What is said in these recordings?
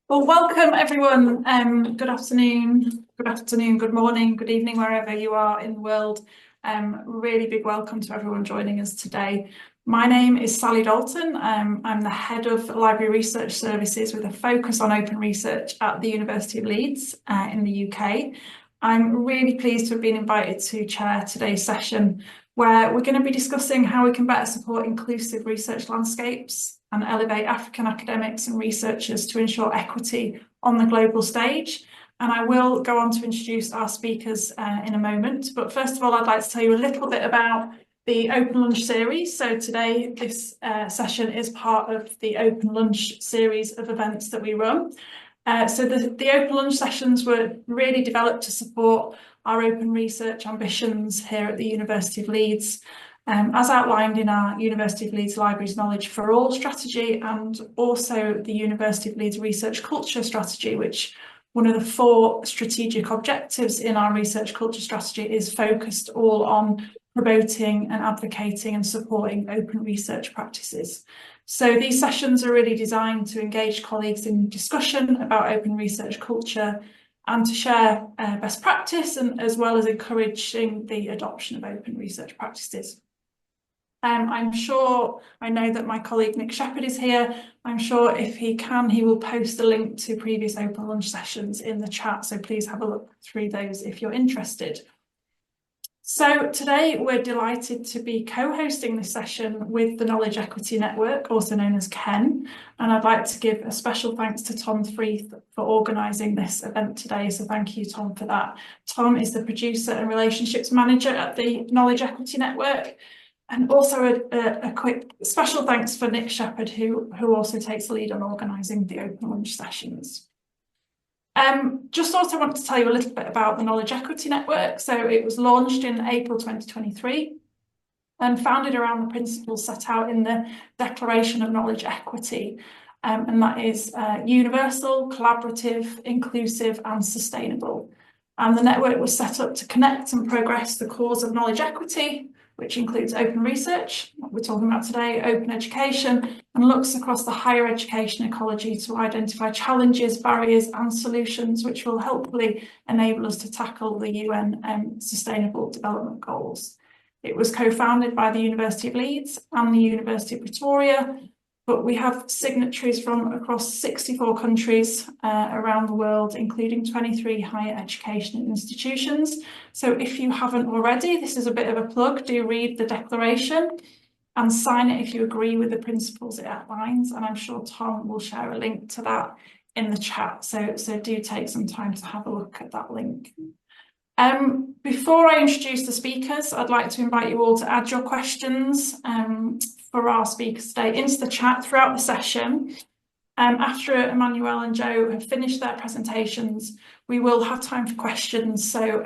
Well, welcome everyone. Good afternoon, good morning, good evening, wherever you are in the world. Really big welcome to everyone joining us today. My name is Sally Dalton. I'm the head of Library Research Services with a focus on open research at the University of Leeds in the UK. I'm really pleased to have been invited to chair today's session, where we're going to be discussing how we can better support inclusive research landscapes and elevate African academics and researchers to ensure equity on the global stage. And I will go on to introduce our speakers in a moment. But first of all, I'd like to tell you a little bit about the Open Lunch series. So today, this session is part of the Open Lunch series of events that we run. So the Open Lunch sessions were really developed to support our open research ambitions here at the University of Leeds, as outlined in our University of Leeds Libraries Knowledge for All strategy, and also the University of Leeds Research Culture strategy, which one of the 4 strategic objectives in our research culture strategy is focused all on promoting and advocating and supporting open research practices. So these sessions are really designed to engage colleagues in discussion about open research culture and to share best practice, and as well as encouraging the adoption of open research practices. I'm sure, I know that my colleague Nick Shepherd is here. I'm sure if he can, he will post a link to previous Open Lunch sessions in the chat, so please have a look through those if you're interested. So today we're delighted to be co-hosting this session with the Knowledge Equity Network, also known as KEN, and I'd like to give a special thanks to Tom Freeth for organising this event today, so thank you, Tom, for that. Tom is the producer and relationships manager at the Knowledge Equity Network, and also a quick special thanks for Nick Shepherd, who also takes the lead on organising the Open Lunch sessions. Just also want to tell you a little bit about the Knowledge Equity Network. So it was launched in April 2023 and founded around the principles set out in the Declaration of Knowledge Equity. And that is universal, collaborative, inclusive and sustainable. And the network was set up to connect and progress the cause of knowledge equity, which includes open research, what we're talking about today, open education, and looks across the higher education ecology to identify challenges, barriers and solutions which will hopefully enable us to tackle the UN Sustainable Development Goals. It was co-founded by the University of Leeds and the University of Pretoria, but we have signatories from across 64 countries around the world, including 23 higher education institutions. So if you haven't already, this is a bit of a plug, do read the declaration and sign it if you agree with the principles it outlines. And I'm sure Tom will share a link to that in the chat. So do take some time to have a look at that link. Before I introduce the speakers, I'd like to invite you all to add your questions for our speakers today into the chat throughout the session. After Emmanuel and Joe have finished their presentations, we will have time for questions. So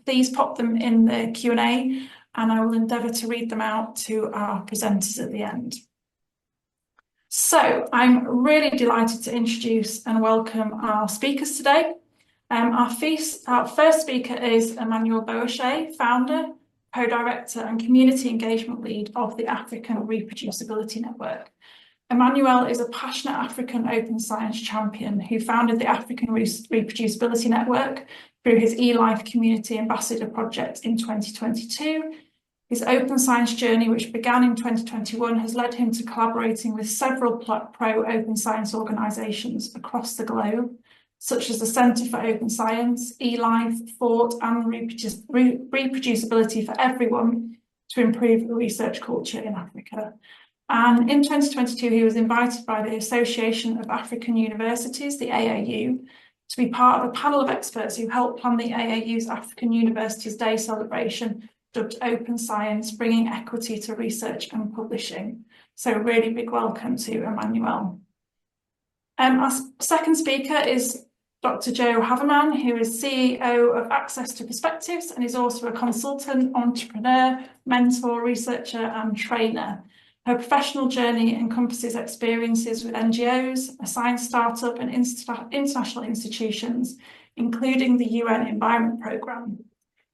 please pop them in the Q&A and I will endeavour to read them out to our presenters at the end. So I'm really delighted to introduce and welcome our speakers today. Our first speaker is Emmanuel Boakye, founder, co-director and community engagement lead of the African Reproducibility Network. Emmanuel is a passionate African open science champion who founded the African Reproducibility Network through his eLife Community Ambassador project in 2022. His open science journey, which began in 2021, has led him to collaborating with several pro-open science organisations across the globe, such as the Centre for Open Science, eLife, Fort and Reproducibility for Everyone, to improve the research culture in Africa. And in 2022, he was invited by the Association of African Universities, the AAU, to be part of a panel of experts who helped plan the AAU's African Universities Day celebration, dubbed Open Science, bringing equity to research and publishing. So a really big welcome to Emmanuel. Our second speaker is Dr. Joe Havemann, who is CEO of Access to Perspectives and is also a consultant, entrepreneur, mentor, researcher and trainer. Her professional journey encompasses experiences with NGOs, a science startup and international institutions, including the UN Environment Programme.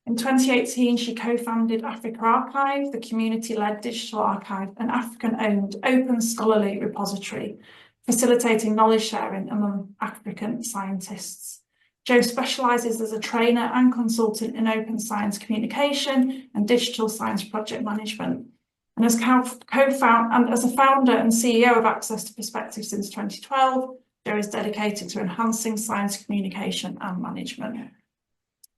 In 2018, she co-founded AfricArXiv, the community-led digital archive, an African-owned open scholarly repository. facilitating knowledge sharing among African scientists. Joe specialises as a trainer and consultant in open science communication and digital science project management. And as as a founder and CEO of Access to Perspective since 2012, Joe is dedicated to enhancing science communication and management.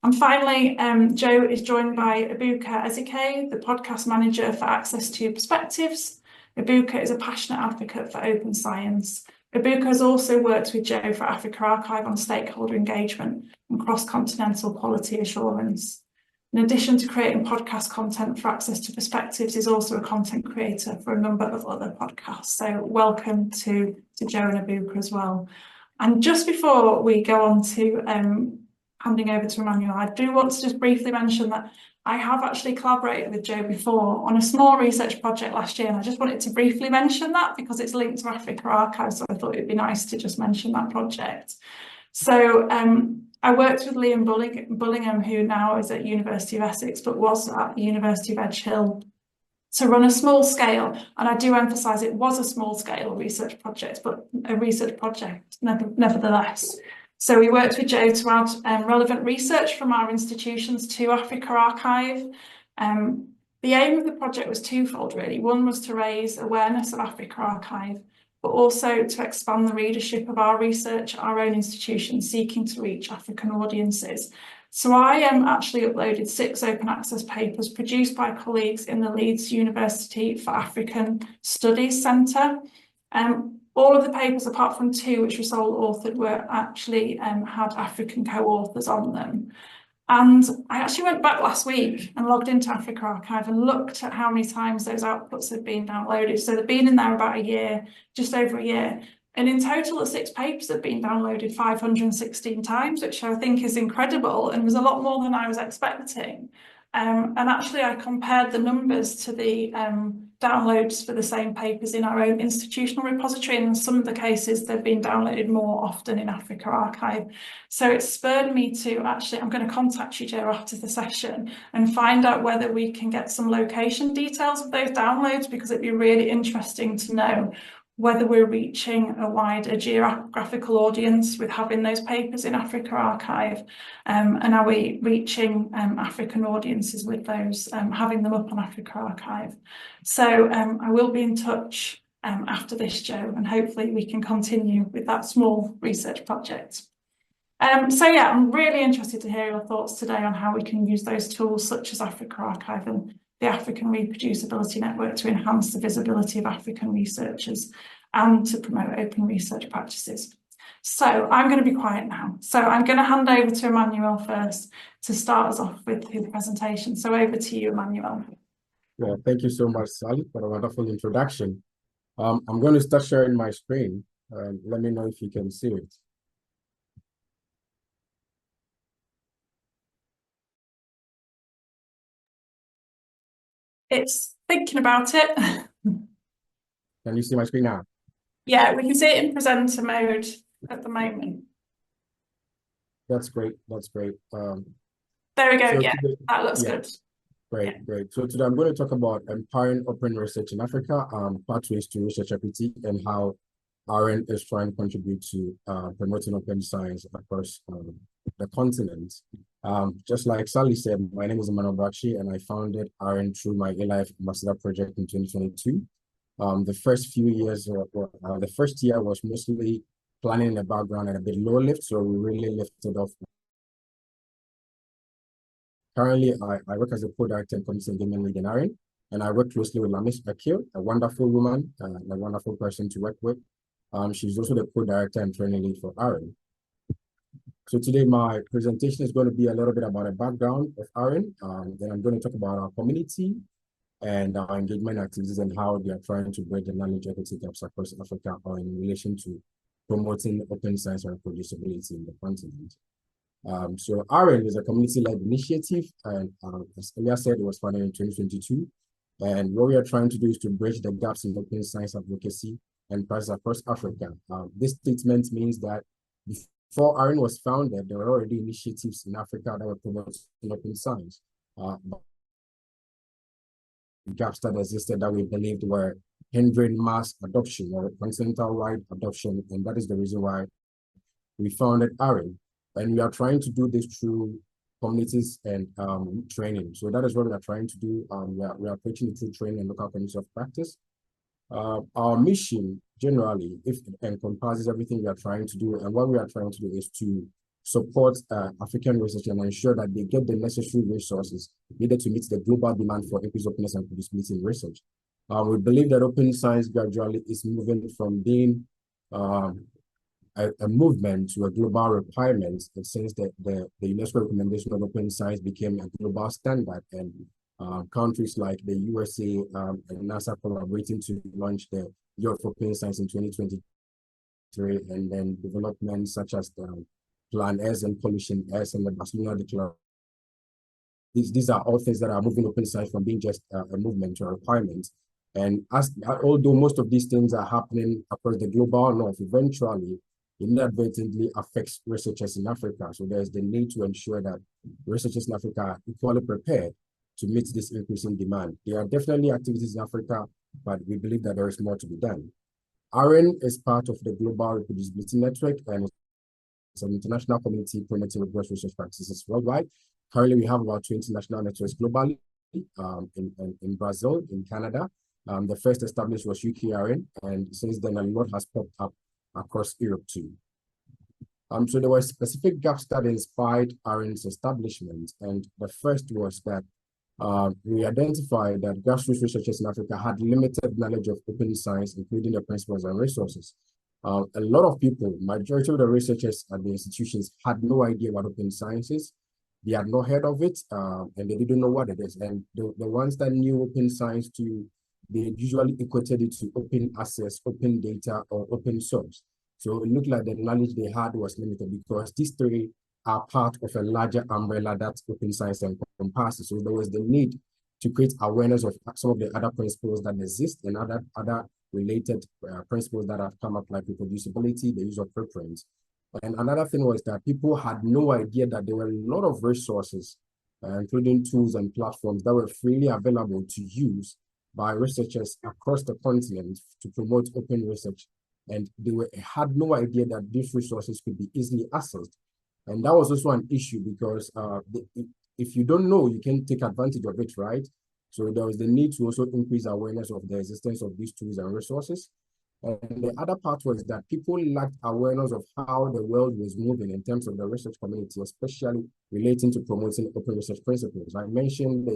And finally, Joe is joined by Ebuka Ezeike, the podcast manager for Access to Perspectives. Ebuka is a passionate advocate for open science. Ebuka has also worked with Joe for AfricArXiv on stakeholder engagement and cross-continental quality assurance. In addition to creating podcast content for Access to Perspectives, is also a content creator for a number of other podcasts. So welcome to Joe and Ebuka as well. And just before we go on to handing over to Emmanuel, I do want to just briefly mention that I have actually collaborated with Joe before on a small research project last year, and I just wanted to briefly mention that because it's linked to AfricArXiv, so I thought it'd be nice to just mention that project. So I worked with Liam Bullingham, who now is at University of Essex, but was at the University of Edge Hill, to run a small scale, and I do emphasise it was a small scale research project, but a research project nevertheless. So we worked with Joe to add relevant research from our institutions to AfricArXiv. The aim of the project was twofold, really. One was to raise awareness of AfricArXiv, but also to expand the readership of our research, our own institution, seeking to reach African audiences. So I actually uploaded 6 open access papers produced by colleagues in the Leeds University for African Studies Centre. All of the papers, apart from 2 which were sole authored, were actually had African co-authors on them. And I actually went back last week and logged into AfricArXiv and looked at how many times those outputs had been downloaded. So they've been in there about a year, just over a year. And in total, the 6 papers have been downloaded 516 times, which I think is incredible and was a lot more than I was expecting. And actually, I compared the numbers to the downloads for the same papers in our own institutional repository, and in some of the cases they've been downloaded more often in AfricArXiv. So it spurred me to actually, I'm going to contact you, Joe, after the session and find out whether we can get some location details of those downloads, because it'd be really interesting to know whether we're reaching a wider geographical audience with having those papers in AfricArXiv, and are we reaching African audiences with those, having them up on AfricArXiv. So I will be in touch after this, Joe, and hopefully we can continue with that small research project. So yeah, I'm really interested to hear your thoughts today on how we can use those tools such as AfricArXiv and the African Reproducibility Network to enhance the visibility of African researchers and to promote open research practices. So I'm going to be quiet now. So I'm going to hand over to Emmanuel first to start us off with his presentation. So over to you, Emmanuel. Well, thank you so much, Sally, for a wonderful introduction. I'm going to start sharing my screen. Let me know if you can see it. It's thinking about it. Can you see my screen now? Yeah, we can see it in presenter mode at the moment. That's great. That's great. There we go. So yeah, today, that looks good. Great, great. So today I'm going to talk about empowering open research in Africa, pathways to research equity, and how ARN is trying to contribute to promoting open science across the continent. Just like Sally said, my name is Emmanuel, and I founded ARN through my A-Life Ambassador project in 2022. The first few years, the first year was mostly planning in the background and a bit low lift, so we really lifted off. Currently, I work as a co-director and community engagement lead in ARN, and I work closely with Miss Akil, a wonderful woman, and a wonderful person to work with. She's also the co-director and training lead for ARN. So today, my presentation is going to be a little bit about a background of ARN. Then I'm going to talk about our community and our engagement activities and how they are trying to bridge the knowledge equity gaps across Africa or in relation to promoting open science and reproducibility in the continent. So ARN is a community-led initiative, and as Elia said, it was founded in 2022. And what we are trying to do is to bridge the gaps in open science advocacy and practice across Africa. This statement means that before ARN was founded, there were already initiatives in Africa that were promoting open science. Gaps that existed that we believed were hindering mass adoption or continental-wide adoption, and that is the reason why we founded ARIN. And we are trying to do this through communities and training. So that is what we are trying to do. We are preaching it through training and local communities of practice. Our mission generally, if it encompasses everything we are trying to do, and what we are trying to do is to support African research and ensure that they get the necessary resources needed to meet the global demand for increased openness and producibility in research. We believe that open science gradually is moving from being a movement to a global requirement, since the UNESCO recommendation of open science became a global standard, and countries like the USA and NASA collaborating to launch the Year of Open Science in 2023, and then developments such as the Plan S and Pollution S and the Barcelona Declaration. These are all things that are moving open science from being just a movement to a requirement. And although most of these things are happening across the global north, eventually it inadvertently affects researchers in Africa. So there's the need to ensure that researchers in Africa are equally prepared to meet this increasing demand. There are definitely activities in Africa, but we believe that there is more to be done. ARIN is part of the Global Reproducibility Network, and it's an international community promoting rigorous research practices worldwide. Currently, we have about 20 national networks globally, in Brazil, in Canada. The first established was UK ARIN, and since then a lot has popped up across Europe too. So there were specific gaps that inspired ARIN's establishment, and the first was that we identified that grassroots researchers in Africa had limited knowledge of open science, including the principles and resources. A lot of people, majority of the researchers at the institutions, had no idea what open science is. They had not heard of it, and they didn't know what it is. And the ones that knew open science they usually equated it to open access, open data, or open source. So it looked like the knowledge they had was limited, because these three are part of a larger umbrella that open science encompasses. So there was the need to create awareness of some of the other principles that exist and other related principles that have come up, like reproducibility, the use of preference. And another thing was that people had no idea that there were a lot of resources, including tools and platforms, that were freely available to use by researchers across the continent to promote open research. And they had no idea that these resources could be easily accessed. And that was also an issue, because if you don't know, you can take advantage of it, right? So there was the need to also increase awareness of the existence of these tools and resources. And the other part was that people lacked awareness of how the world was moving in terms of the research community, especially relating to promoting open research principles. I mentioned the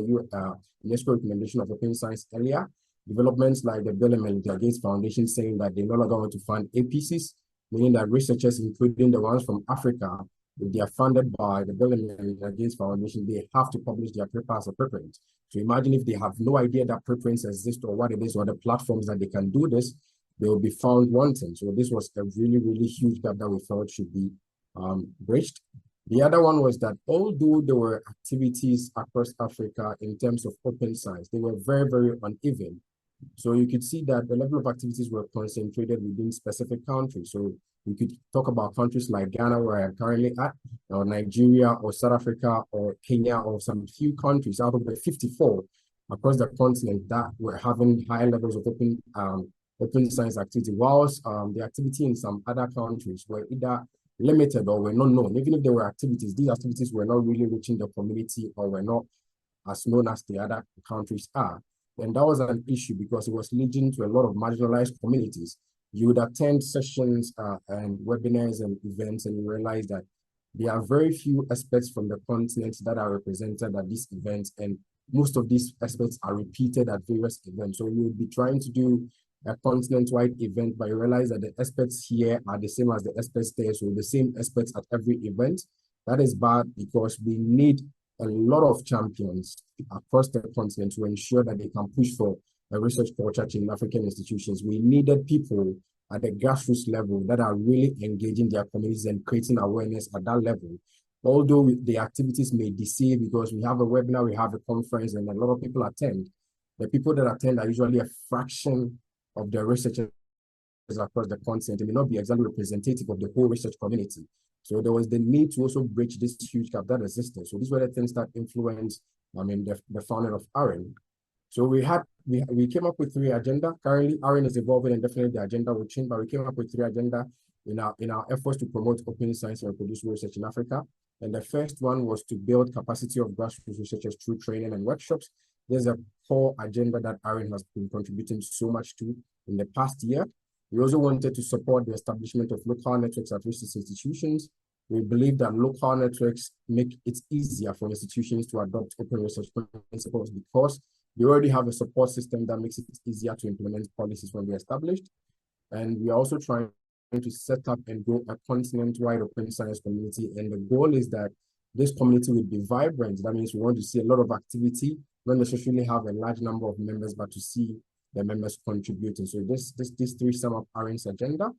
UNESCO recommendation of open science earlier. Developments like the Bill and Melinda Gates Foundation saying that they no longer want to fund APCs, meaning that researchers, including the ones from Africa, if they are funded by the Bill and Melinda Gates Foundation, they have to publish their paper as a preprint. So imagine if they have no idea that preprints exist or what it is or the platforms that they can do this, they will be found wanting. So this was a really, really huge gap that we felt should be bridged. The other one was that although there were activities across Africa in terms of open science, they were very, very uneven. So you could see that the level of activities were concentrated within specific countries. So we could talk about countries like Ghana, where I am currently at, or Nigeria, or South Africa, or Kenya, or some few countries out of the 54 across the continent that were having high levels of open science activity, whilst the activity in some other countries were either limited or were not known. Even if there were activities, these activities were not really reaching the community or were not as known as the other countries are. And that was an issue, because it was leading to a lot of marginalized communities. You would attend sessions and webinars and events, and you realize that there are very few experts from the continent that are represented at these events, and most of these experts are repeated at various events. So you would be trying to do a continent-wide event, but you realize that the experts here are the same as the experts there, so the same experts at every event. That is bad, because we need a lot of champions across the continent to ensure that they can push for a research culture in African institutions. We needed people at the grassroots level that are really engaging their communities and creating awareness at that level. Although the activities may deceive, because we have a webinar, we have a conference, and a lot of people attend, the people that attend are usually a fraction of the researchers across the continent. It may not be exactly representative of the whole research community. So there was the need to also bridge this huge gap that existed. So these were the things that influenced the founding of ARIN. So we came up with 3 agenda. Currently, ARIN is evolving, and definitely the agenda will change, but we came up with 3 agenda in our efforts to promote open science and reproducible research in Africa. And the first one was to build capacity of grassroots researchers through training and workshops. There's a core agenda that ARIN has been contributing so much to in the past year. We also wanted to support the establishment of local networks at research institutions. We believe that local networks make it easier for institutions to adopt open research principles because they already have a support system that makes it easier to implement policies when they're established. And we are also trying to set up and grow a continent-wide open science community. And the goal is that this community will be vibrant. That means we want to see a lot of activity, not necessarily have a large number of members, but to see the members contributing. So these 3 sum up ARIN's agenda.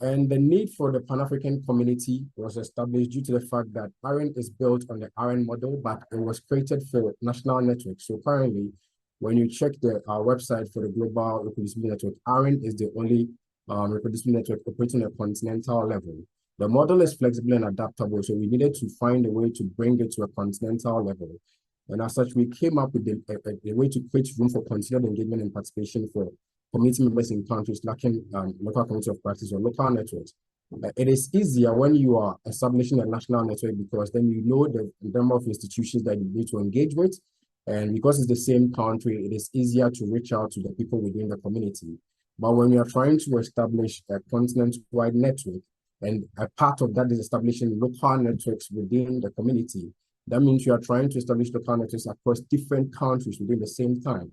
And the need for the Pan-African community was established due to the fact that ARIN is built on the ARIN model, but it was created for national networks. So currently, when you check our website for the Global Reproducibility Network, ARIN is the only reproducibility network operating at a continental level. The model is flexible and adaptable, so we needed to find a way to bring it to a continental level. And as such, we came up with a way to create room for continued engagement and participation for community members in countries lacking local community of practice or local networks. It is easier when you are establishing a national network because then you know the number of institutions that you need to engage with. And because it's the same country, it is easier to reach out to the people within the community. But when you are trying to establish a continent-wide network, and a part of that is establishing local networks within the community, that means you are trying to establish local networks across different countries within the same time.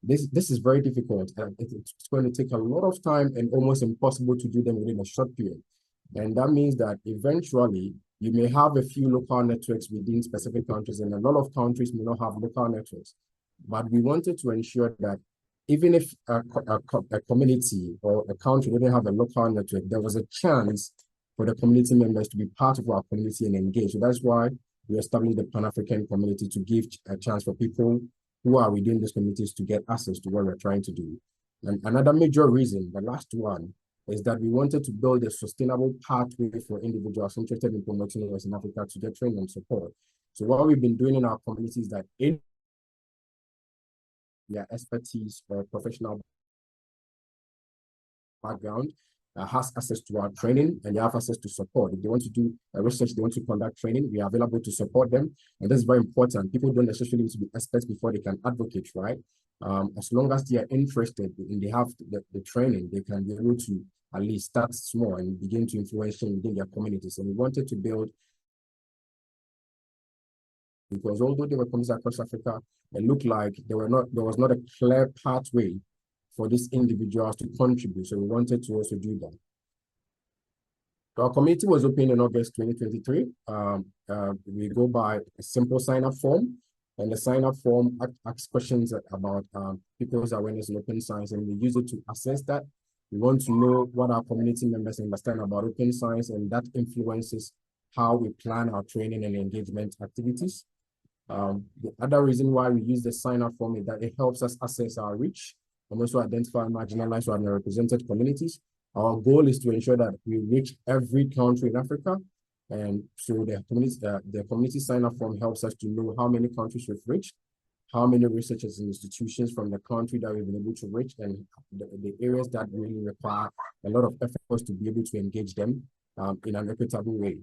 This is very difficult. It's going to take a lot of time and almost impossible to do them within a short period. And that means that eventually you may have a few local networks within specific countries, and a lot of countries may not have local networks. But we wanted to ensure that even if a community or a country didn't have a local network, there was a chance for the community members to be part of our community and engage. So that's why we established the Pan-African community to give a chance for people who are within these communities to get access to what we're trying to do. And another major reason, the last one, is that we wanted to build a sustainable pathway for individuals interested in promoting us in Africa to get training and support. So what we've been doing in our community is that in their expertise or professional background has access to our training, and they have access to support. If they want to do research, they want to conduct training, we are available to support them. And that's very important. People don't necessarily need to be experts before they can advocate, right? As long as they are interested and they have the training, they can be able to at least start small and begin to influence within their communities. And we wanted to build, because although there were communities across Africa, it looked like there was not a clear pathway for these individuals to contribute. So we wanted to also do that. So our community was opened in August 2023. We go by a simple sign-up form, and the sign-up form asks questions about people's awareness in open science, and we use it to assess that. We want to know what our community members understand about open science, and that influences how we plan our training and engagement activities. The other reason why we use the sign-up form is that it helps us assess our reach and also identify marginalized or underrepresented communities. Our goal is to ensure that we reach every country in Africa. And so the community sign-up form helps us to know how many countries we've reached, how many researchers and institutions from the country that we've been able to reach, and the areas that really require a lot of efforts to be able to engage them in an equitable way.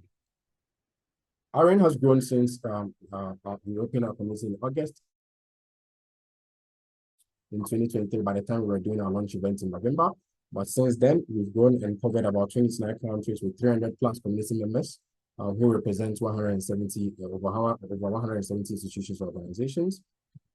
ARIN has grown since we opened our community in August in 2023, by the time we were doing our launch event in November. But since then, we've grown and covered about 29 countries with 300 plus community members who represent over 170 institutions or organizations.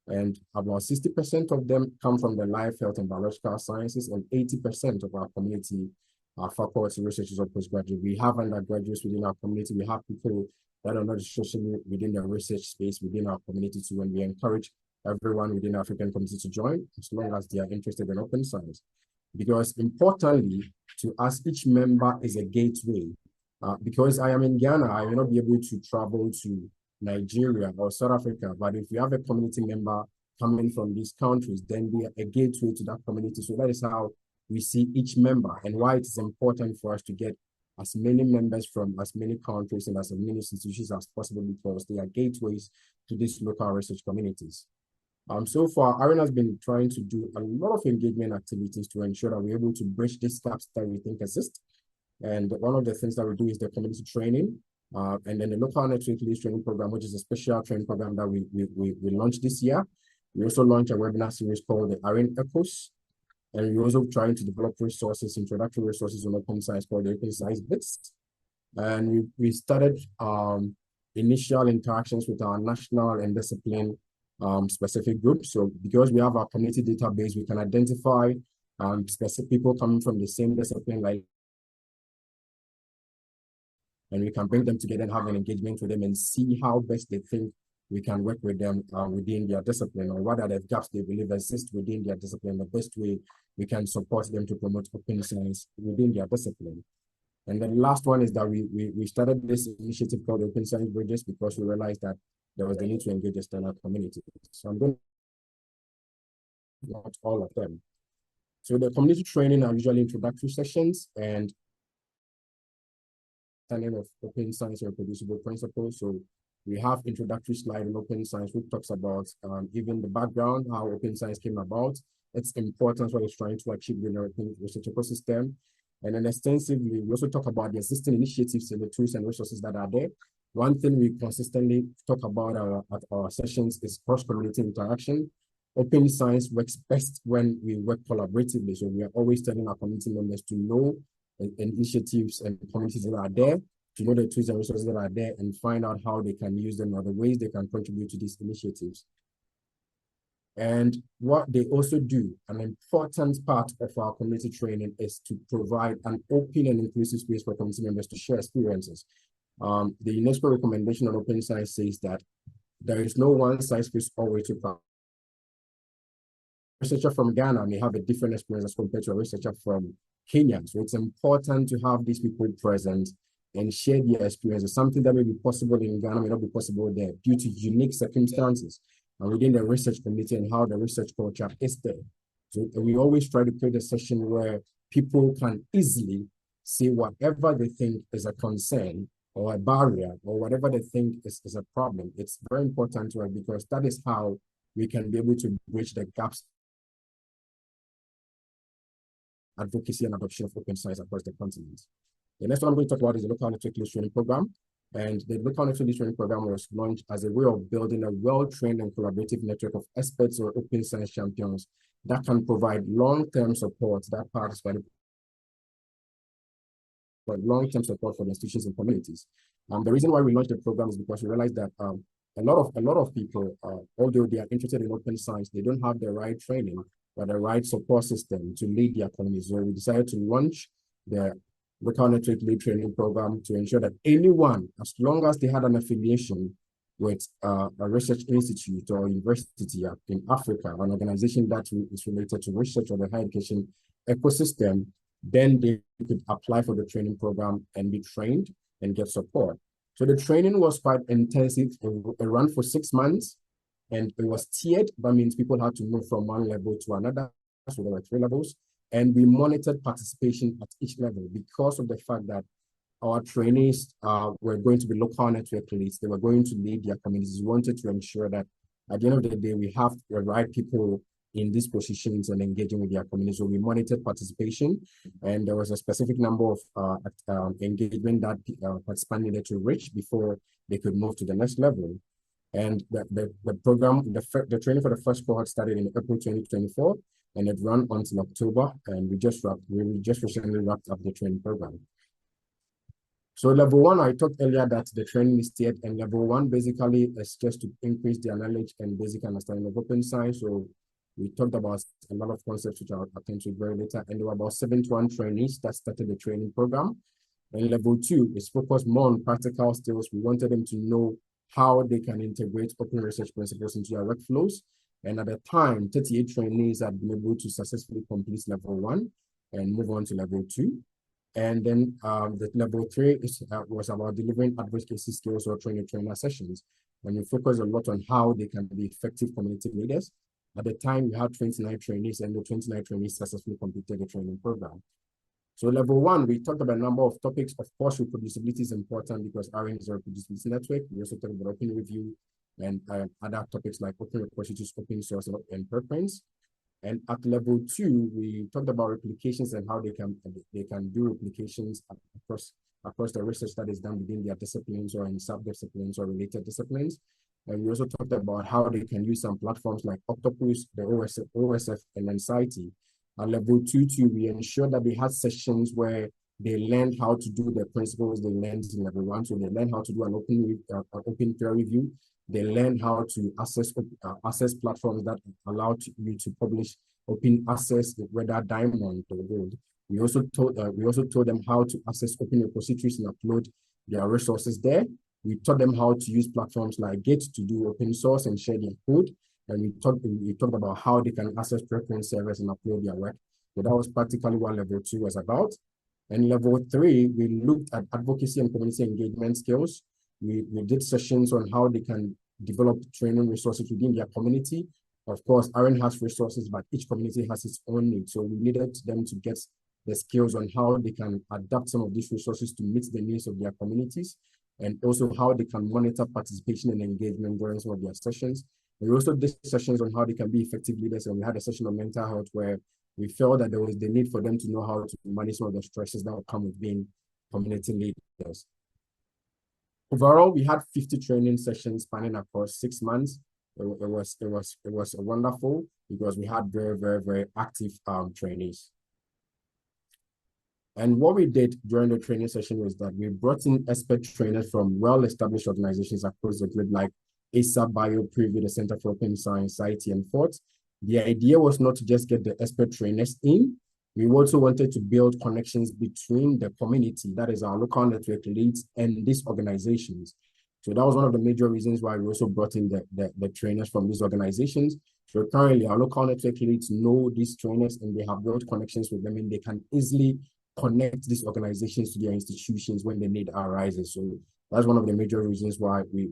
And about 60% of them come from the life, health, and biological sciences, and 80% of our community are faculty, researchers, or postgraduate. We have undergraduates within our community. We have people that are not especially within the research space within our community too, and we encourage everyone within the African community to join as long as they are interested in open science. Because importantly, to us, each member is a gateway. Because I am in Ghana, I will not be able to travel to Nigeria or South Africa, but if we have a community member coming from these countries, then we are a gateway to that community. So that is how we see each member, and why it is important for us to get as many members from as many countries and as many institutions as possible, because they are gateways to these local research communities. So far, Aaron has been trying to do a lot of engagement activities to ensure that we're able to bridge these gaps that we think exist. And one of the things that we do is the community training, and then the local network leads training program, which is a special training program that we launched this year. We also launched a webinar series called the Aaron Echoes, and we're also trying to develop resources, introductory resources on open science called the Open Science Bits. And we started initial interactions with our national and discipline specific groups. So because we have our community database, we can identify specific people coming from the same discipline, like, and we can bring them together and have an engagement with them and see how best they think we can work with them within their discipline, or what are the gaps they believe exist within their discipline, the best way we can support them to promote open science within their discipline. And then the last one is that we started this initiative called Open Science Bridges because we realized that there was the need to engage the standard community. So I'm going to not all of them. So the community training are usually introductory sessions and understanding of open science and reproducible principles. So we have introductory slide in open science, which talks about even the background, how open science came about, its importance, what it's trying to achieve in the open research ecosystem. And then extensively, we also talk about the existing initiatives and the tools and resources that are there. One thing we consistently talk about at our sessions is cross-community interaction. Open science works best when we work collaboratively. So we are always telling our community members to know initiatives and communities that are there, to know the tools and resources that are there, and find out how they can use them or the ways they can contribute to these initiatives. And what they also do, an important part of our community training, is to provide an open and inclusive space for community members to share experiences. The UNESCO recommendation on open science says that there is no one size fits all way to practice. A researcher from Ghana may have a different experience as compared to a researcher from Kenya. So it's important to have these people present and share their experiences. Something that may be possible in Ghana may not be possible there due to unique circumstances within the research community and how the research culture is there. So we always try to create a session where people can easily say whatever they think is a concern or a barrier or whatever they think is a problem. It's very important to us because that is how we can be able to bridge the gaps advocacy and adoption of open science across the continent. The next one I'm going to talk about is the local network leads training program. And the local network leads training program was launched as a way of building a well-trained and collaborative network of experts or open science champions that can provide long-term support, that part is very long-term support for the institutions and communities. The reason why we launched the program is because we realized that a lot of people, although they are interested in open science, they don't have the right training or the right support system to lead their communities. So we decided to launch the local network lead training program to ensure that anyone, as long as they had an affiliation with a research institute or university in Africa, an organization that is related to research or the higher education ecosystem, then they could apply for the training program and be trained and get support. So the training was quite intensive. It ran for 6 months and it was tiered. That means people had to move from one level to another. So there were 3 levels. And we monitored participation at each level because of the fact that our trainees were going to be local network leads. They were going to lead their communities. We wanted to ensure that at the end of the day, we have the right people in these positions and engaging with their community. So we monitored participation, and there was a specific number of engagement that participants needed to reach before they could move to the next level. And the program, the training for the first cohort started in April 2024, and it ran until October, and we just recently wrapped up the training program. So level 1, I talked earlier that the training is tiered, and level 1 basically is just to increase their knowledge and basic understanding of open science. So we talked about a lot of concepts which I'll attend to very later, and there were about 71 trainees that started the training program. And level 2 is focused more on practical skills. We wanted them to know how they can integrate open research principles into their workflows. And at the time, 38 trainees had been able to successfully complete level 1 and move on to level 2. And then the level 3 was about delivering advocacy skills or trainer sessions. And we focus a lot on how they can be effective community leaders. At the time, we had 29 trainees, and the 29 trainees successfully completed the training program. So level 1, we talked about a number of topics. Of course, reproducibility is important because ARIN is a reproducibility network. We also talked about open review, and other topics like open repositories, open source, and preference. And at level 2, we talked about replications and how they can do replications across the research that is done within their disciplines or in sub-disciplines or related disciplines. And we also talked about how they can use some platforms like Octopus, the OSF, and Ezeike. At level 2, we ensured that they had sessions where they learned how to do the principles they learned in level 1. So they learned how to do an open peer review. They learn how to access platforms that allow you to publish open access, whether diamond or gold. We also told them how to access open repositories and upload their resources there. We taught them how to use platforms like Git to do open source and share their code. And we talked about how they can access preference servers and upload their work. So that was practically what level 2 was about. And level 3, we looked at advocacy and community engagement skills. We did sessions on how they can develop training resources within their community. Of course, ARIN has resources, but each community has its own needs. So we needed them to get the skills on how they can adapt some of these resources to meet the needs of their communities, and also how they can monitor participation and engagement during some of their sessions. We also did sessions on how they can be effective leaders, and we had a session on mental health where we felt that there was the need for them to know how to manage some of the stresses that will come with being community leaders. Overall, we had 50 training sessions spanning across 6 months. It was wonderful because we had very, very, very active trainees. And what we did during the training session was that we brought in expert trainers from well-established organizations across the globe, like ASA Bio, Preview, the Center for Open Science, SITE, and FORT. The idea was not to just get the expert trainers in. We also wanted to build connections between the community, that is our local network leads, and these organizations. So that was one of the major reasons why we also brought in the trainers from these organizations. So currently our local network leads know these trainers and they have built connections with them, and they can easily connect these organizations to their institutions when the need arises. So that's one of the major reasons why we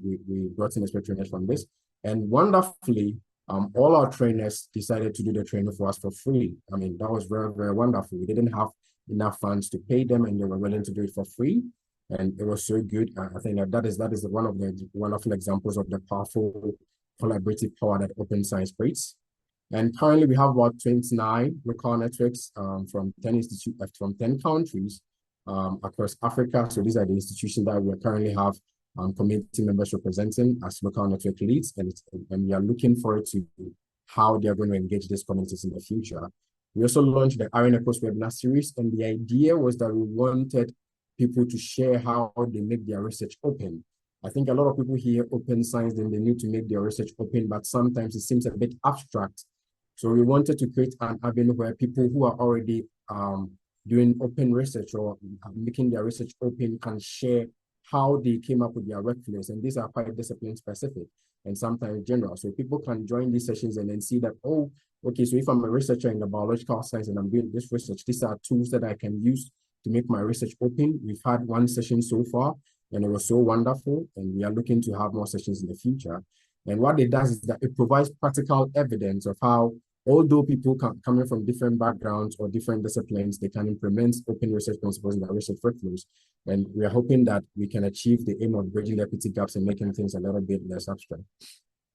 brought in expert trainers from this. And wonderfully, all our trainers decided to do the training for us for free. I mean, that was very, very wonderful. We didn't have enough funds to pay them, and they were willing to do it for free. And it was so good. I think that is one of the wonderful examples of the powerful collaborative power that open science creates. And currently we have about 29 local networks from 10 countries across Africa. So these are the institutions that we currently have community members representing as local network leads, and we are looking forward to how they are going to engage these communities in the future. We also launched the ARIN Echoes webinar series, and the idea was that we wanted people to share how they make their research open. I think a lot of people hear open science, then they need to make their research open, but sometimes it seems a bit abstract. So we wanted to create an avenue where people who are already doing open research or making their research open can share how they came up with their workflows. And these are quite discipline specific and sometimes general. So people can join these sessions and then see that, oh, okay, so if I'm a researcher in the biological science and I'm doing this research, these are tools that I can use to make my research open. We've had one session so far, and it was so wonderful, and we are looking to have more sessions in the future. And what it does is that it provides practical evidence of how, although people coming from different backgrounds or different disciplines, they can implement open research principles in their research workflows. And we are hoping that we can achieve the aim of bridging the equity gaps and making things a little bit less abstract.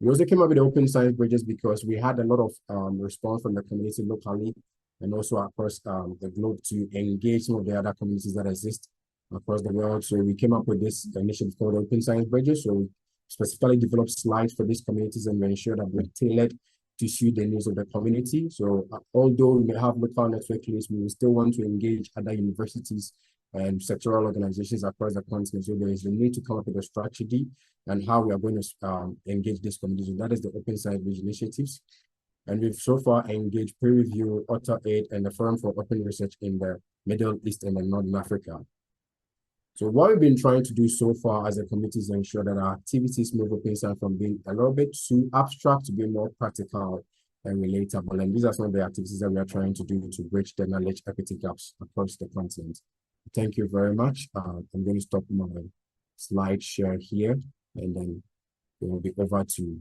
We also came up with the open science bridges because we had a lot of response from the community locally and also across the globe to engage some of the other communities that exist across the world. So we came up with this initiative called Open Science Bridges. So we specifically developed slides for these communities, and we ensure that we're tailored to suit the needs of the community. So although we may have local network leads, we will still want to engage other universities and sectoral organizations across the continent. So there is a need to come up with a strategy and how we are going to engage these communities. And that is the Open Science Bridge initiatives. And we've so far engaged peer review, author aid, and the Forum for Open Research in the Middle East and in Northern Africa. So what we've been trying to do so far as a committee is ensure that our activities move open science from being a little bit too abstract to be more practical and relatable. And these are some of the activities that we are trying to do to bridge the knowledge equity gaps across the continent. Thank you very much. I'm going to stop my slide share here, and then it will be over to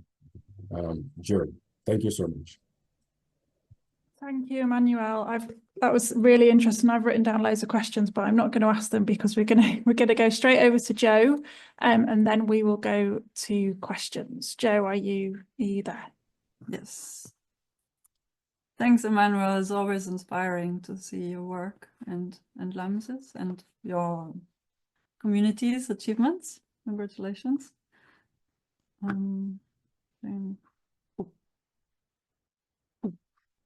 Jerry. Thank you so much. Thank you, Emmanuel. That was really interesting. I've written down loads of questions, but I'm not going to ask them because we're going to go straight over to Joe, and then we will go to questions. Joe, are you there? Yes. Thanks, Emmanuel. It's always inspiring to see your work and Lams's and your community's achievements. Congratulations.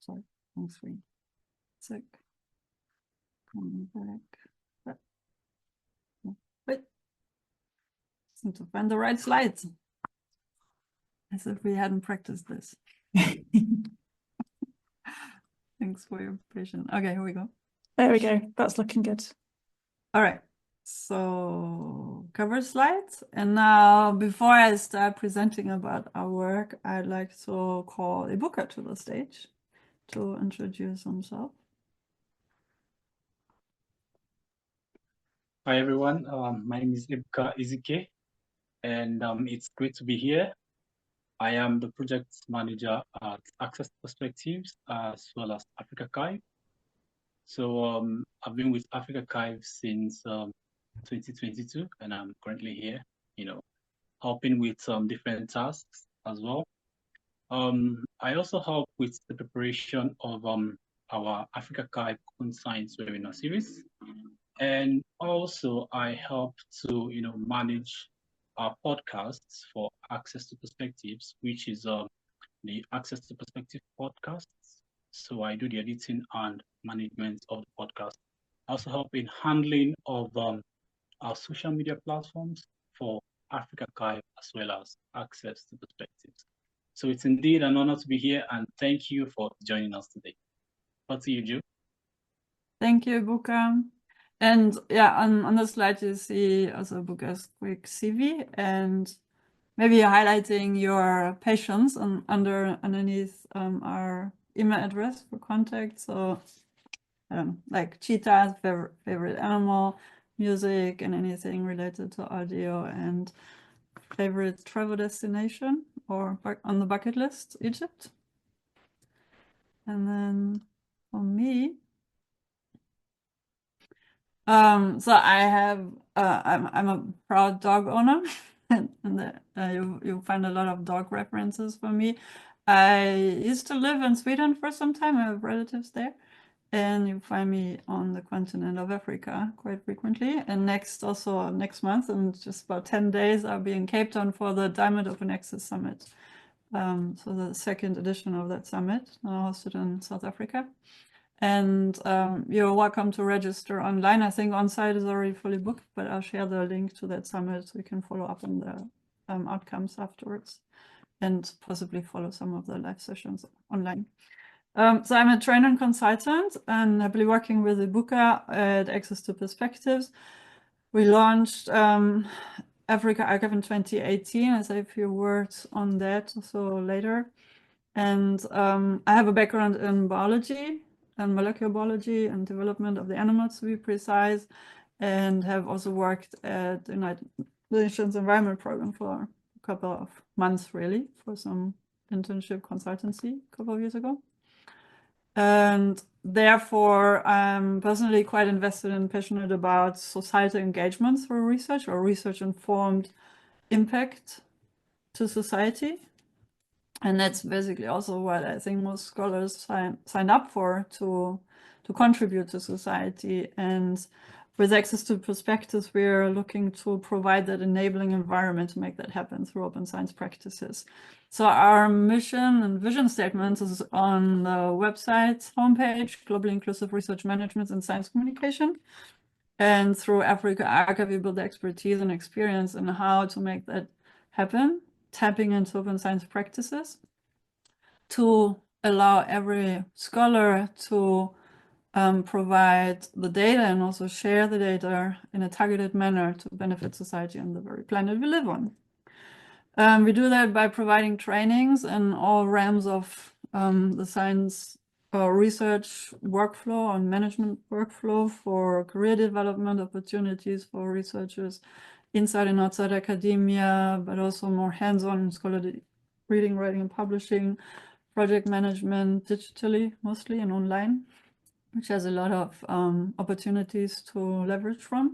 Sorry, wrong screen. Sick. Coming back. Wait. Need to find the right slides. As if we hadn't practiced this. Thanks for your patience. Okay, here we go. There we go. That's looking good. All right. So cover slides. And now before I start presenting about our work, I'd like to call Ebuka to the stage to introduce himself. Hi everyone, my name is Ebuka Ezeike, and it's great to be here. I am the project manager at Access Perspectives as well as AfricArXiv. So I've been with AfricArXiv since 2022, and I'm currently here, helping with some different tasks as well. I also help with the preparation of our AfricArXiv Open Science webinar series. And also I help to, manage our podcasts for Access to Perspectives, which is the Access to Perspective podcasts. So I do the editing and management of the podcast. I also help in handling of our social media platforms for AfricArXiv as well as Access to Perspectives. So it's indeed an honor to be here, and thank you for joining us today. Back to you, Joe. Thank you, Ebuka. And yeah, on the slide you see also Ebuka's quick CV and maybe highlighting your passions underneath our email address for contact. So like cheetahs, favorite animal, music, and anything related to audio, and favorite travel destination or on the bucket list, Egypt. And then for me, so I have I'm a proud dog owner, and you'll find a lot of dog references for me. I used to live in Sweden for some time. I have relatives there, and you'll find me on the continent of Africa quite frequently. And next month, in just about 10 days, I'll be in Cape Town for the Diamond Open Access Summit. So the second edition of that summit, hosted in South Africa. And you're welcome to register online. I think on-site is already fully booked, but I'll share the link to that summit so you can follow up on the outcomes afterwards and possibly follow some of the live sessions online. So I'm a trainer and consultant and happily working with Ebuka at Access to Perspectives. We launched AfricArXiv in 2018. I'll say a few words on that also later. And I have a background in biology and molecular biology and development of the animals, to be precise, and have also worked at the United Nations Environment Program for a couple of months, really, for some internship consultancy a couple of years ago. And therefore, I'm personally quite invested and passionate about societal engagement through research or research-informed impact to society. And that's basically also what I think most scholars sign up for, to contribute to society. And with Access to Perspectives, we're looking to provide that enabling environment to make that happen through open science practices. So our mission and vision statement is on the website homepage, Globally Inclusive Research Management and Science Communication. And through AfricArXiv, we build expertise and experience in how to make that happen, tapping into open science practices to allow every scholar to provide the data and also share the data in a targeted manner to benefit society on the very planet we live on. We do that by providing trainings in all realms of the science research workflow and management workflow for career development opportunities for researchers inside and outside academia, but also more hands-on scholarly reading, writing, and publishing project management digitally, mostly and online, which has a lot of opportunities to leverage from.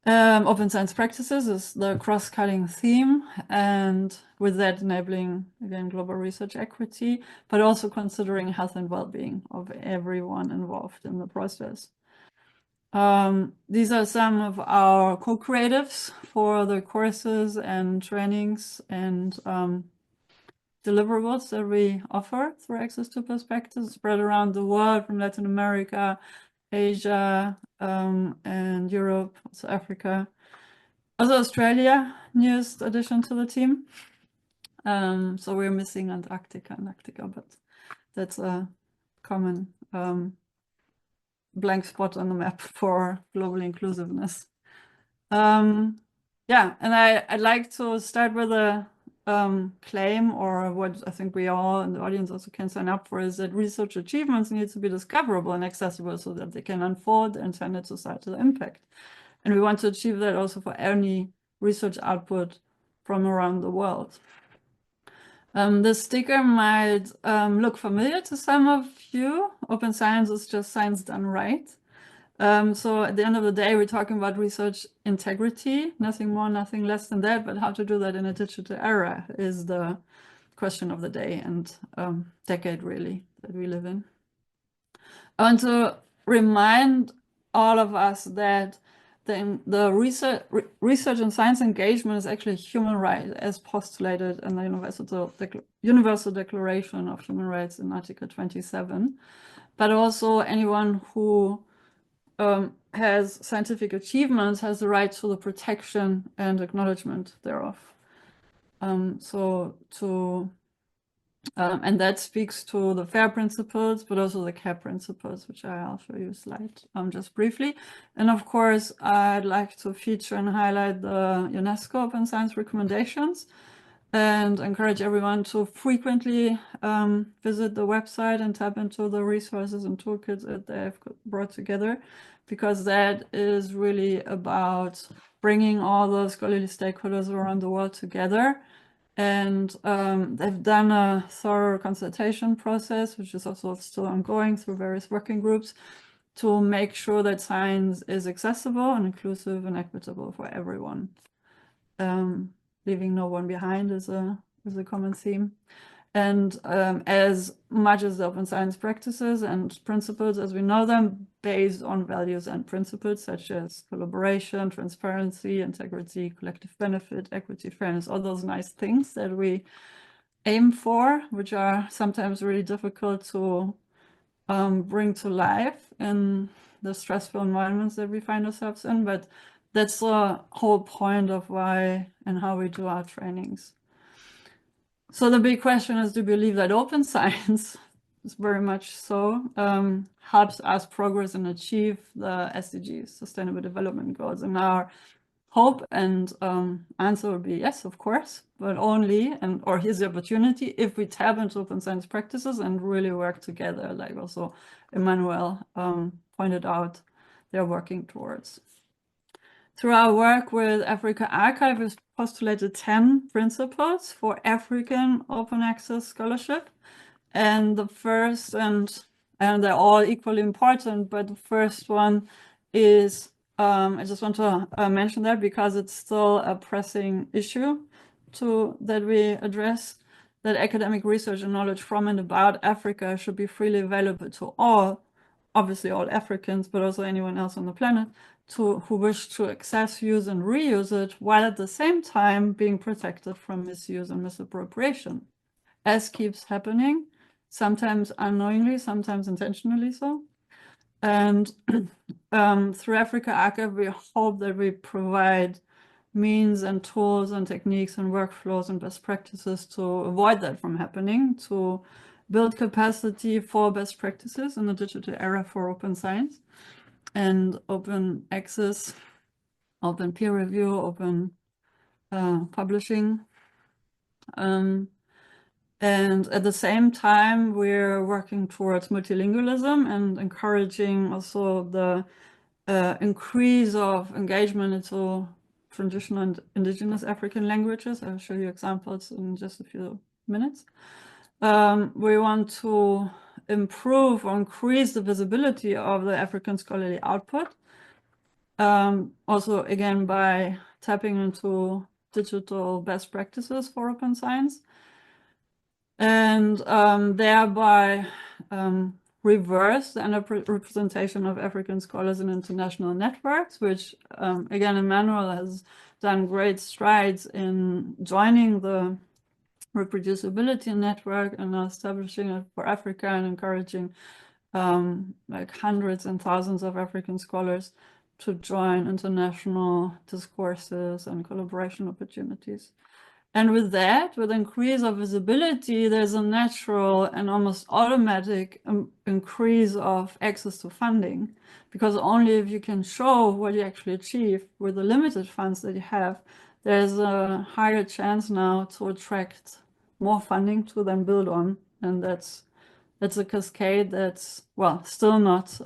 Open science practices is the cross-cutting theme, and with that enabling, again, global research equity, but also considering health and well-being of everyone involved in the process. These are some of our co-creatives for the courses and trainings and deliverables that we offer through Access to Perspectives, spread around the world from Latin America, Asia, and Europe, also Africa. Also Australia, newest addition to the team. So we're missing Antarctica, but that's a common blank spot on the map for global inclusiveness. Yeah, and I'd like to start with a claim, or what I think we all in the audience also can sign up for, is that research achievements need to be discoverable and accessible so that they can unfold their intended societal impact. And we want to achieve that also for any research output from around the world. This sticker might look familiar to some of you. Open science is just science done right. So at the end of the day, we're talking about research integrity, nothing more, nothing less than that. But how to do that in a digital era is the question of the day and decade, really, that we live in. I want to remind all of us that the research and science engagement is actually a human right, as postulated in the Universal Declaration of Human Rights in Article 27. But also anyone who has scientific achievements has the right to the protection and acknowledgement thereof. And that speaks to the FAIR principles, but also the CARE principles, which I'll show you a slide just briefly. And of course, I'd like to feature and highlight the UNESCO Open Science recommendations and encourage everyone to frequently visit the website and tap into the resources and toolkits that they've brought together, because that is really about bringing all the scholarly stakeholders around the world together. And they've done a thorough consultation process, which is also still ongoing through various working groups, to make sure that science is accessible and inclusive and equitable for everyone. Leaving no one behind is a common theme. And as much as the open science practices and principles as we know them, based on values and principles such as collaboration, transparency, integrity, collective benefit, equity, fairness, all those nice things that we aim for, which are sometimes really difficult to bring to life in the stressful environments that we find ourselves in. But that's the whole point of why and how we do our trainings. So the big question is, do you believe that open science, is very much so, helps us progress and achieve the SDGs, Sustainable Development Goals? And our hope and answer would be yes, of course, but only, or here's the opportunity, if we tap into open science practices and really work together, like also Emmanuel pointed out, they're working towards. Through our work with AfricArXiv, we've postulated 10 principles for African open access scholarship. And the first, and they're all equally important, but the first one is, I just want to mention that because it's still a pressing issue that we address, that academic research and knowledge from and about Africa should be freely available to all, obviously all Africans, but also anyone else on the planet, who wish to access, use, and reuse it, while at the same time being protected from misuse and misappropriation, as keeps happening, sometimes unknowingly, sometimes intentionally so. And through AfricArXiv, we hope that we provide means and tools and techniques and workflows and best practices to avoid that from happening, to build capacity for best practices in the digital era for open science and open access, open peer review, open publishing. And at the same time, we're working towards multilingualism and encouraging also the increase of engagement into traditional and indigenous African languages. I'll show you examples in just a few minutes. we want to improve or increase the visibility of the African scholarly output. Also, again, by tapping into digital best practices for open science, and thereby reverse the underrepresentation of African scholars in international networks, which, again, Emmanuel has done great strides in joining the Reproducibility Network and establishing it for Africa and encouraging like hundreds and thousands of African scholars to join international discourses and collaboration opportunities. And with that, with increase of visibility, there's a natural and almost automatic increase of access to funding, because only if you can show what you actually achieve with the limited funds that you have, there's a higher chance now to attract more funding to then build on. And that's a cascade that's, well, still not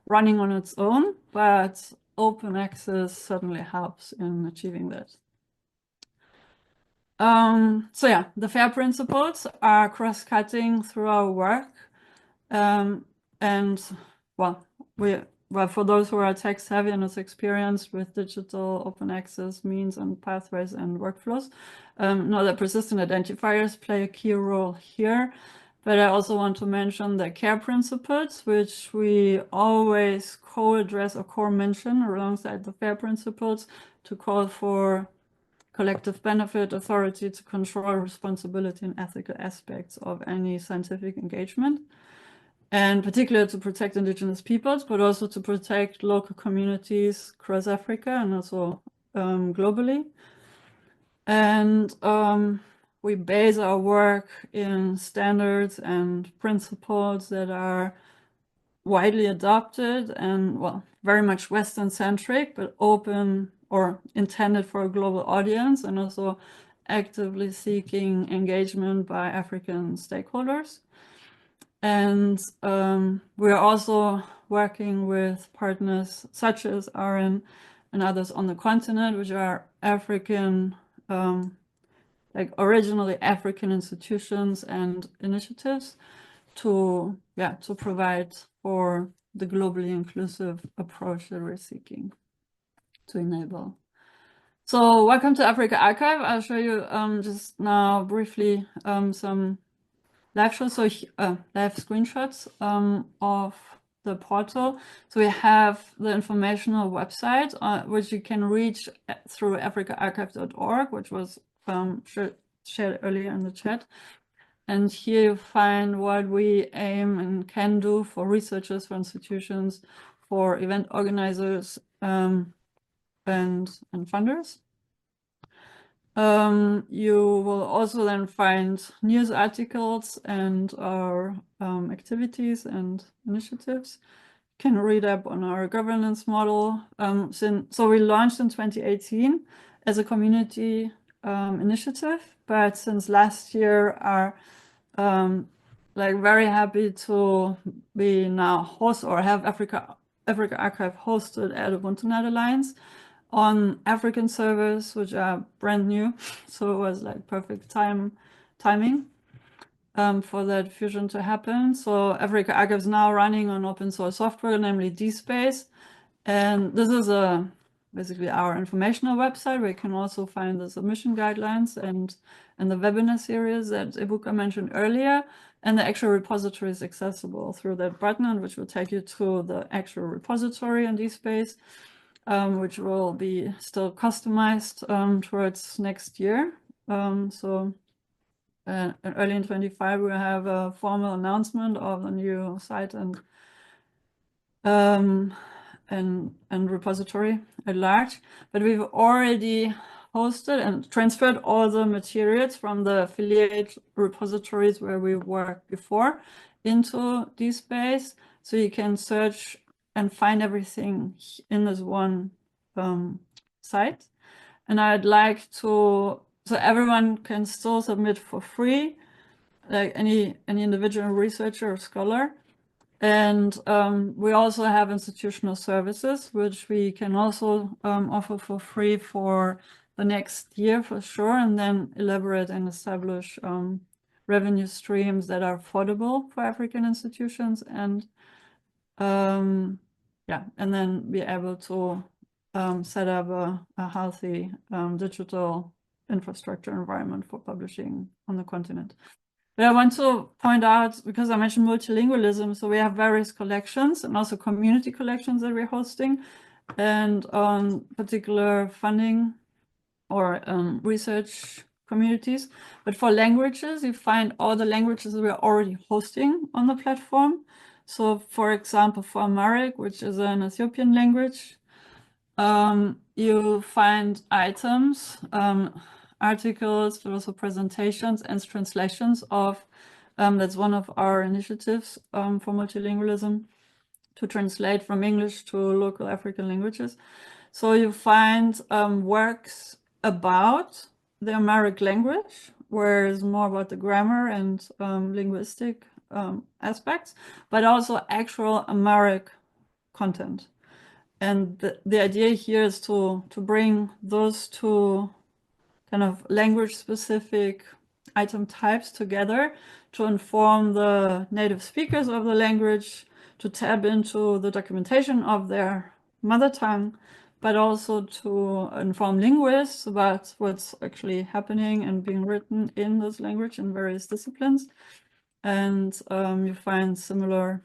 running on its own, but open access certainly helps in achieving that. So yeah, the FAIR principles are cross-cutting through our work. And well, for those who are tech savvy and is experienced with digital open access means and pathways and workflows, know that persistent identifiers play a key role here. But I also want to mention the CARE principles, which we always co-address or co-mention alongside the FAIR principles to call for collective benefit, authority to control, responsibility, and ethical aspects of any scientific engagement. And particularly to protect indigenous peoples, but also to protect local communities across Africa and also globally. And we base our work in standards and principles that are widely adopted and, well, very much Western-centric, but open or intended for a global audience, and also actively seeking engagement by African stakeholders. And we're also working with partners such as ARIN and others on the continent, which are African, like originally African institutions and initiatives to provide for the globally inclusive approach that we're seeking to enable. So welcome to AfricArXiv. I'll show you just now briefly some live shows, so live screenshots of the portal. So we have the informational website, which you can reach through AfricArXiv.org, which was shared earlier in the chat. And here you find what we aim and can do for researchers, for institutions, for event organizers, and funders. You will also then find news articles and our activities and initiatives. You can read up on our governance model. So we launched in 2018 as a community initiative, but since last year are like very happy to be now host or have AfricArXiv hosted at Ubuntu Netherlands on African servers, which are brand new. So it was like perfect timing for that fusion to happen. So AfricArXiv is now running on open source software, namely DSpace. And this is basically our informational website where you can also find the submission guidelines and the webinar series that Ebuka mentioned earlier. And the actual repository is accessible through that button, which will take you to the actual repository in DSpace, which will be still customized towards next year. So early in 2025, we'll have a formal announcement of the new site and repository at large. But we've already hosted and transferred all the materials from the affiliate repositories where we worked before into DSpace. So you can search and find everything in this one site. And I'd like to, so everyone can still submit for free, like any individual researcher or scholar. And we also have institutional services, which we can also offer for free for the next year for sure, and then elaborate and establish revenue streams that are affordable for African institutions, and yeah, and then be able to set up a healthy digital infrastructure environment for publishing on the continent. But I want to point out, because I mentioned multilingualism, so we have various collections and also community collections that we're hosting, and on particular funding or research communities. But for languages, you find all the languages we're already hosting on the platform. So for example, for Amharic, which is an Ethiopian language, you find items, articles, but also presentations and translations of, that's one of our initiatives for multilingualism, to translate from English to local African languages. So you find works about the Amharic language, where it's more about the grammar and linguistic aspects, but also actual Amharic content. And the idea here is to bring those two kind of language-specific item types together to inform the native speakers of the language, to tap into the documentation of their mother tongue, but also to inform linguists about what's actually happening and being written in this language in various disciplines. And you find similar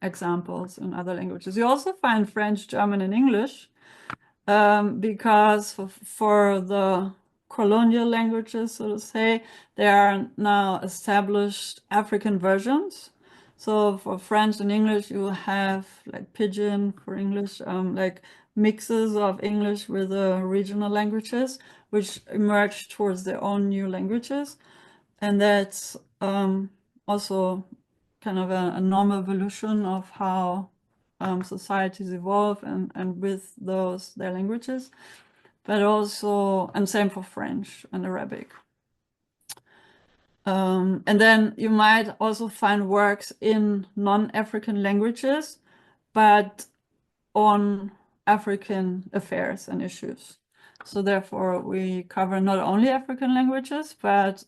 examples in other languages. You also find French, German, and English, because for the colonial languages, so to say, there are now established African versions. So for French and English, you have like Pidgin for English, like mixes of English with the regional languages, which emerged towards their own new languages. And that's also kind of a normal evolution of how societies evolve and with those, their languages, but also, and same for French and Arabic. And then you might also find works in non-African languages, but on African affairs and issues. So therefore we cover not only African languages, but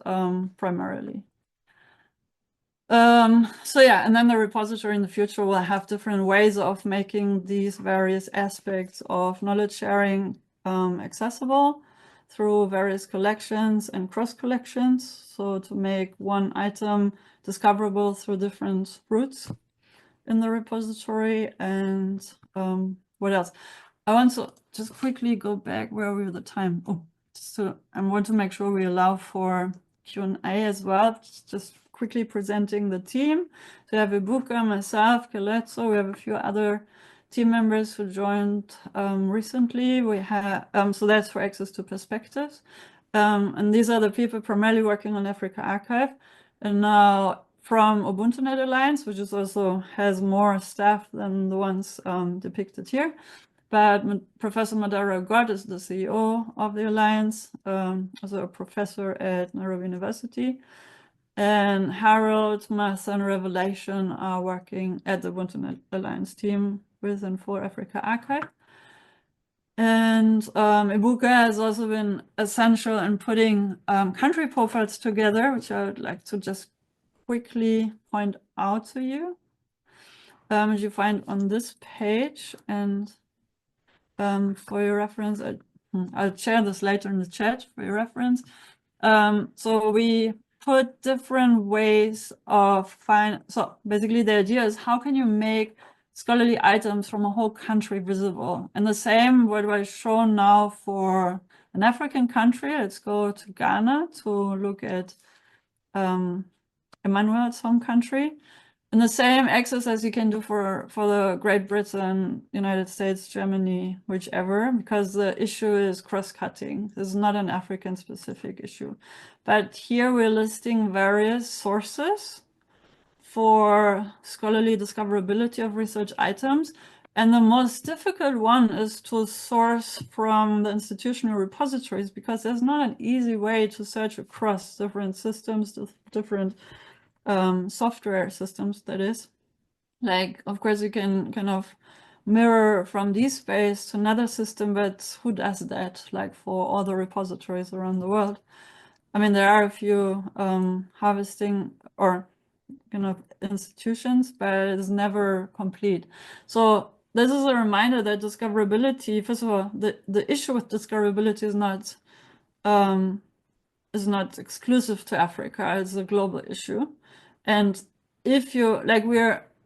primarily. So yeah, and then the repository in the future will have different ways of making these various aspects of knowledge sharing accessible through various collections and cross collections. So to make one item discoverable through different routes in the repository. And what else? I want to just quickly go back where we were the time. Oh, so I want to make sure we allow for Q&A as well. Just quickly presenting the team. So we have Ebuka, myself, Keletso. We have a few other team members who joined recently. We have so that's for Access to Perspectives. And these are the people primarily working on AfricArXiv. And now from UbuntuNet Alliance, which is also has more staff than the ones depicted here. But Professor Madara God is the CEO of the Alliance, also a professor at Nairobi University. And Harold, Martha, and Revelation are working at the UbuntuNet Alliance team with and for AfricArXiv. And Ebuka has also been essential in putting country profiles together, which I would like to just quickly point out to you. As you find on this page, and for your reference, I'll share this later in the chat for your reference. So we put different ways of so basically the idea is how can you make scholarly items from a whole country visible? And the same what was shown now for an African country. Let's go to Ghana to look at Emmanuel's home country. And the same exercise you can do for the Great Britain, United States, Germany, whichever, because the issue is cross-cutting. This is not an African-specific issue. But here we're listing various sources for scholarly discoverability of research items. And the most difficult one is to source from the institutional repositories, because there's not an easy way to search across different systems, different software systems, that is. Like, of course, you can kind of mirror from DSpace to another system, but who does that, like for all the repositories around the world? I mean, there are a few harvesting or kind of institutions, but it's never complete. So this is a reminder that discoverability, first of all, the issue with discoverability is not exclusive to Africa. It's a global issue. And if you, like,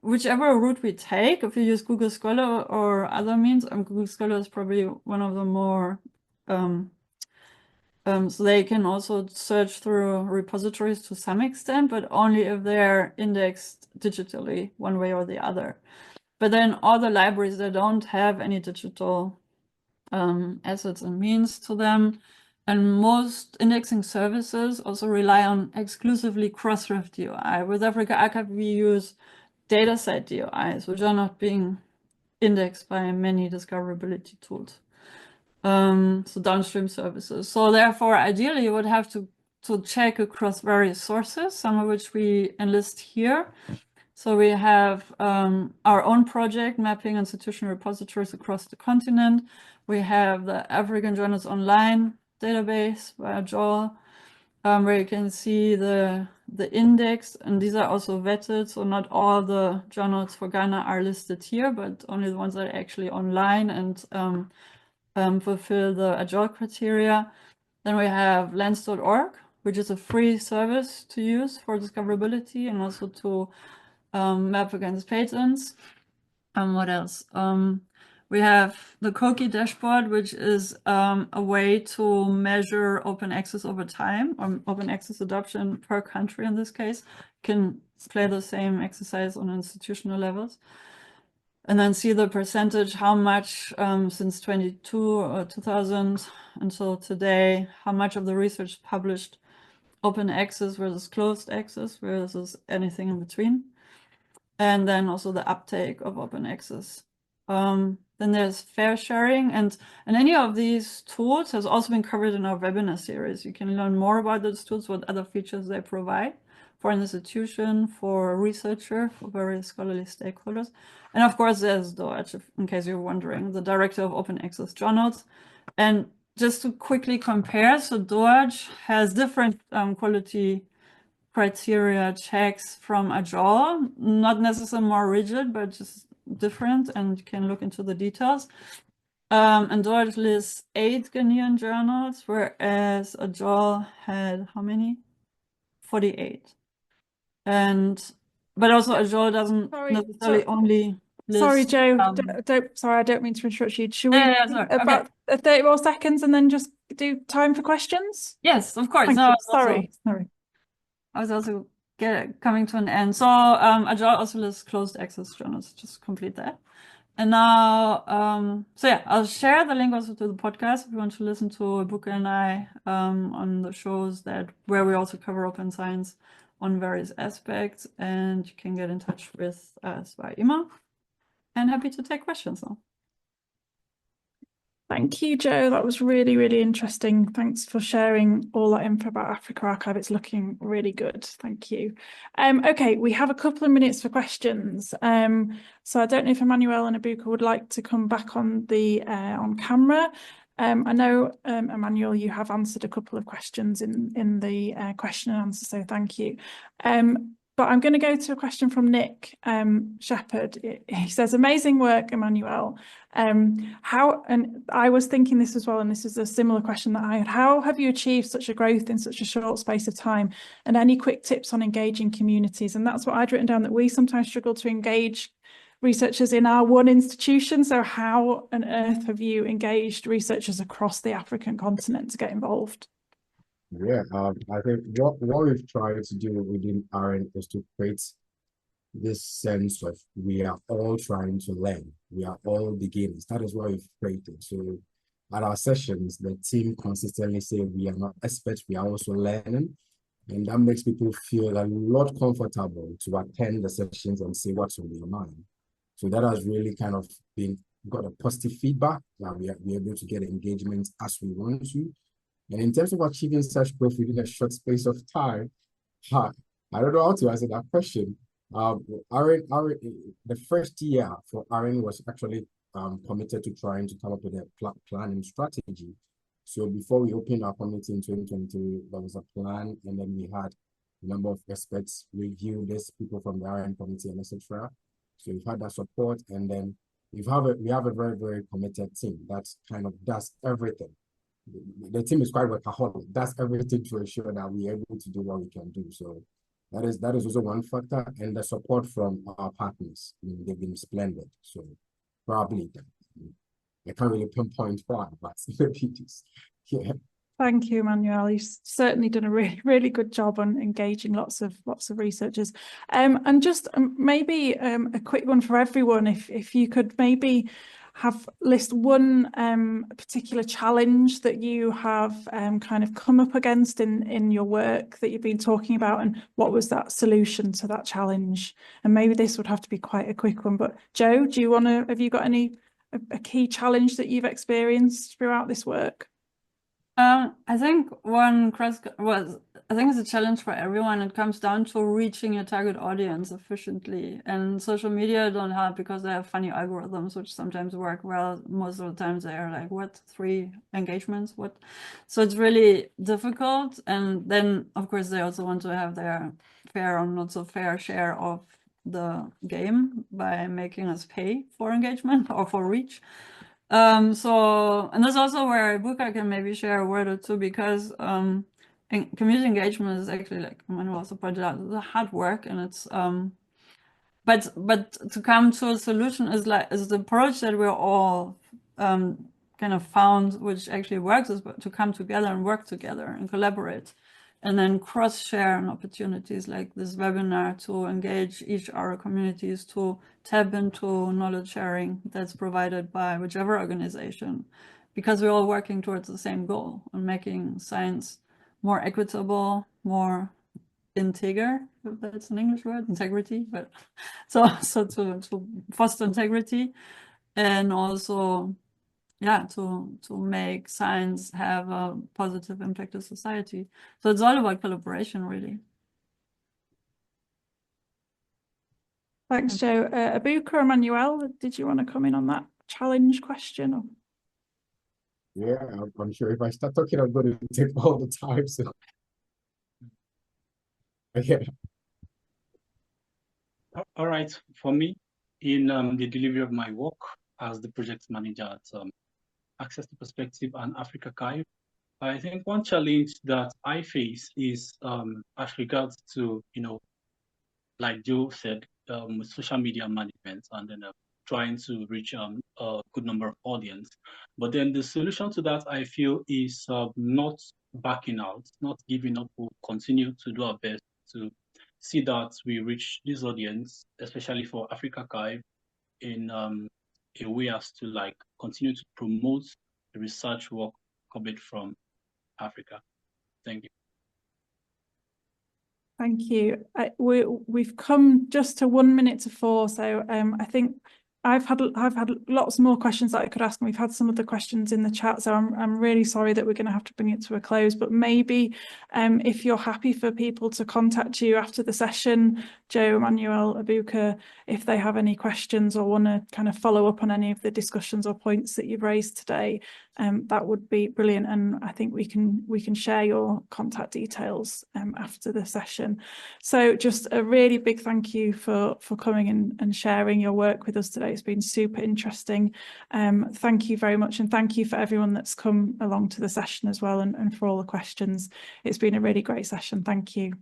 whichever route we take, if you use Google Scholar or other means, Google Scholar is probably one of the more, so they can also search through repositories to some extent, but only if they're indexed digitally one way or the other. But then all the libraries that don't have any digital assets and means to them, and most indexing services also rely on exclusively Crossref DOI. With AfricArXiv, we use dataset DOIs, which are not being indexed by many discoverability tools. So downstream services. So therefore, ideally, you would have to check across various sources, some of which we enlist here. So we have our own project mapping institutional repositories across the continent. We have the African Journals Online database via Joel, where you can see the index, and these are also vetted. So not all the journals for Ghana are listed here, but only the ones that are actually online and fulfill the AJOL criteria. Then we have lens.org, which is a free service to use for discoverability and also to map against patents. What else? We have the Boakye dashboard, which is a way to measure open access over time, or open access adoption per country in this case. Can play the same exercise on institutional levels. And then see the percentage, how much since 22 or 2000 until today, how much of the research published open access versus closed access versus anything in between. And then also the uptake of open access. Then there's fair sharing, and any of these tools has also been covered in our webinar series. You can learn more about those tools, what other features they provide for an institution, for a researcher, for various scholarly stakeholders. And of course, there's Doage, in case you're wondering, the director of open access journals. And just to quickly compare, so Doage has different quality criteria checks from AJOL, not necessarily more rigid, but just different, and you can look into the details. And Doage lists 8 Ghanaian journals, whereas AJOL had how many? 48. But also AJOL doesn't necessarily only list. Sorry, Joe. I don't mean to interrupt you. Should we about 30 more seconds and then just do time for questions? Yes, of course. Sorry. I was also coming to an end. So AJOL also lists closed access journals. Just complete that. And now, so yeah, I'll share the link also to the podcast if you want to listen to Ebuka and I on the shows where we also cover open science on various aspects, and you can get in touch with us by email. And happy to take questions now. Thank you, Joe. That was really, really interesting. Thanks for sharing all that info about AfricArXiv. It's looking really good. Thank you. Okay, we have a couple of minutes for questions. So I don't know if Emmanuel and Ebuka would like to come back on the on camera. I know, Emmanuel, you have answered a couple of questions in the question and answer, so thank you. But I'm going to go to a question from Nick Shepherd. He says, amazing work, Emmanuel. And I was thinking this as well, and this is a similar question that I had. How have you achieved such a growth in such a short space of time? And any quick tips on engaging communities? And that's what I'd written down, that we sometimes struggle to engage researchers in our one institution. So how on earth have you engaged researchers across the African continent to get involved? Yeah, I think what we've tried to do within RN is to create this sense of we are all trying to learn. We are all beginners. That is what we've created. So at our sessions, the team consistently say we are not experts, we are also learning. And that makes people feel a lot comfortable to attend the sessions and say what's on their mind. So that has really kind of got a positive feedback that we are able to get engagement as we want to. And in terms of achieving such growth within a short space of time, I don't know how to answer that question. The first year for RN was actually committed to trying to come up with a planning strategy. So before we opened our community in 2023, there was a plan, and then we had a number of experts review this, people from the RM committee and etc. So we've had that support, and then we have a very, very committed team that kind of does everything. The team is quite workaholic, does everything to ensure that we're able to do what we can do. So that is also one factor, and the support from our partners. I mean, they've been splendid. So probably I can't really pinpoint why, but yeah. Thank you, Emmanuel. You've certainly done a really, really good job on engaging lots of researchers. And just maybe a quick one for everyone. If you could maybe list one particular challenge that you have kind of come up against in your work that you've been talking about, and what was that solution to that challenge? And maybe this would have to be quite a quick one. But Joe, have you got a key challenge that you've experienced throughout this work? I think it's a challenge for everyone. It comes down to reaching your target audience efficiently, and social media don't help because they have funny algorithms which sometimes work well. Most of the times they are like, what, 3 engagements, what? So it's really difficult. And then of course they also want to have their fair or not so fair share of the game by making us pay for engagement or for reach. And that's also where Ebuka can maybe share a word or two, because community engagement is actually, like Emmanuel also pointed out, the hard work, and it's but to come to a solution is the approach that we're all kind of found, which actually works, is to come together and work together and collaborate, and then cross-share on opportunities like this webinar to engage each our communities, to tap into knowledge sharing that's provided by whichever organization, because we're all working towards the same goal on making science more equitable, more integer, if that's an English word, integrity, but so to foster integrity, and also to make science have a positive impact on society. So it's all about collaboration, really. Thanks, Joe. Ebuka or Emmanuel, did you want to come in on that challenge question? Or? Yeah, I'm sure if I start talking, I'm going to take all the time. So yeah. All right, for me, in the delivery of my work as the project manager at Access to Perspective and AfricArXiv, I think one challenge that I face is as regards to, like Joe said, with social media management, and then trying to reach a good number of audience. But then the solution to that, I feel, is not backing out, not giving up. We'll continue to do our best to see that we reach this audience, especially for AfricArXiv, in a way as to continue to promote the research work coming from Africa. Thank you. Thank you. We've come just to 1 minute to 4, so I think I've had lots more questions that I could ask, and we've had some of the questions in the chat, so I'm really sorry that we're going to have to bring it to a close. But maybe if you're happy for people to contact you after the session, Joe, Emmanuel, Ebuka, if they have any questions or want to kind of follow up on any of the discussions or points that you've raised today, that would be brilliant. And I think we can share your contact details after the session. So just a really big thank you for coming and sharing your work with us today. It's been super interesting. Thank you very much, and thank you for everyone that's come along to the session as well, and for all the questions. It's been a really great session. Thank you.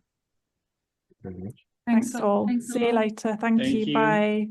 Very much. Thanks all. Thanks See you later. Thank you. Bye.